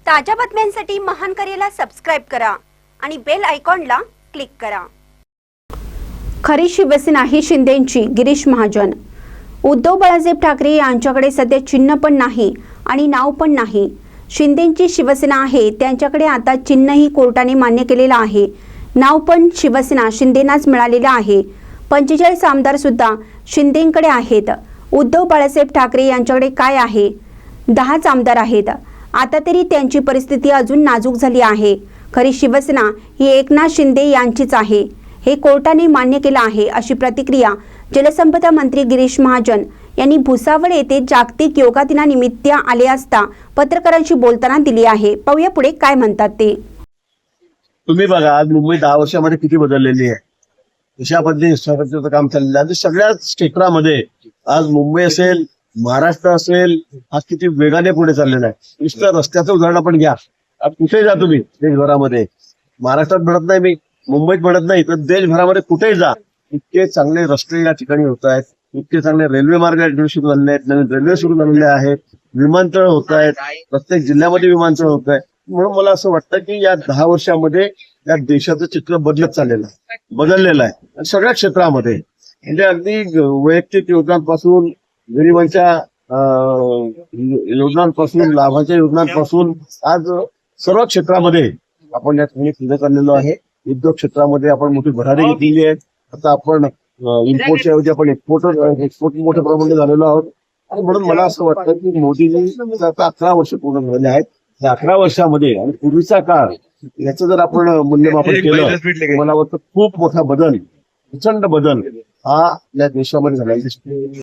ताज्या बातम्यांसाठी महान करेला सबस्क्राइब करा आणि बेल आयकॉनला क्लिक करा। खरी शिवसेना ही शिंदेंची। गिरीश महाजन। उद्धव बाळासाहेब ठाकरे यांच्याकडे सध्या चिन्ह पण नाही आणि नाव पण नाही। शिंदेंची शिवसेना आहे, त्यांच्याकडे आता चिन्हही कोर्टाने मान्य केलेलं आहे, नाव पण शिवसेना शिंदेंनाच मिळालेलं आहे। 45 आमदार सुद्धा शिंदेंकडे आहेत। उद्धव बाळासाहेब ठाकरे यांच्याकडे काय आहे? 10च आमदार आहेत। आता तरी त्यांची परिस्थिती अजून नाजूक झाली आहे। खरी शिवसेना ही एकनाथ शिंदे यांचीच आहे, हे कोर्टाने मान्य केलं आहे, अशी प्रतिक्रिया जलसंपदा मंत्री गिरीश महाजन यांनी भुसावळ येथे जागतिक योगा दिनानिमित्त आले असता पत्रकारांशी बोलताना दिली आहे। पाहूया पुढे काय म्हणतात ते। तुम्ही बघा, आज मुंबई 10 वर्षामध्ये किती बदललेली आहे। अशा पद्धतीने इन्फ्रास्ट्रक्चरचं काम चाललेलं आहे। सगळ्याच क्षेत्रामध्ये आज मुंबई असेल, महाराष्ट्र असेल, आज किती वेगाने पुढे चाललेला आहे। नुसतं रस्त्याचं उदाहरण आपण घ्या, आज कुठेही जा तुम्ही देशभरामध्ये, महाराष्ट्रात म्हणत नाही मी, मुंबईत म्हणत नाही तर देशभरामध्ये कुठेही जा, इतके चांगले रस्ते या ठिकाणी होत आहेत, इतके चांगले रेल्वे मार्ग या ठिकाणी सुरू झालेले आहेत, नवीन रेल्वे सुरू झालेले आहेत, विमानतळ होत आहेत, प्रत्येक जिल्ह्यामध्ये विमानतळ होत आहे। म्हणून मला असं वाटतं की या 10 वर्षामध्ये या देशाचं चित्र बदललेलं आहे आणि सगळ्या क्षेत्रामध्ये, म्हणजे अगदी वैयक्तिक योजनांपासून, गरिबांच्या योजनांपासून, लाभाच्या योजनांपासून आज सर्व क्षेत्रामध्ये आपण या ठिकाणी पुढे चाललेलो आहे। उद्योग क्षेत्रामध्ये आपण मोठी भरारी घेतलेली आहे। आता आपण इम्पोर्टच्या ऐवजी आपण एक्सपोर्ट मोठ्या प्रमाणात झालेलो आहोत। आणि म्हणून मला असं वाटतं की मोदींनी आता 11 वर्ष पूर्ण झालेले आहेत। या 11 वर्षामध्ये आणि पूर्वीचा काळ याचं जर आपण मूल्यमापन केलं, मला वाटतं खूप मोठा बदल, प्रचंड बदल हा या देशामध्ये झालेला दिसतो।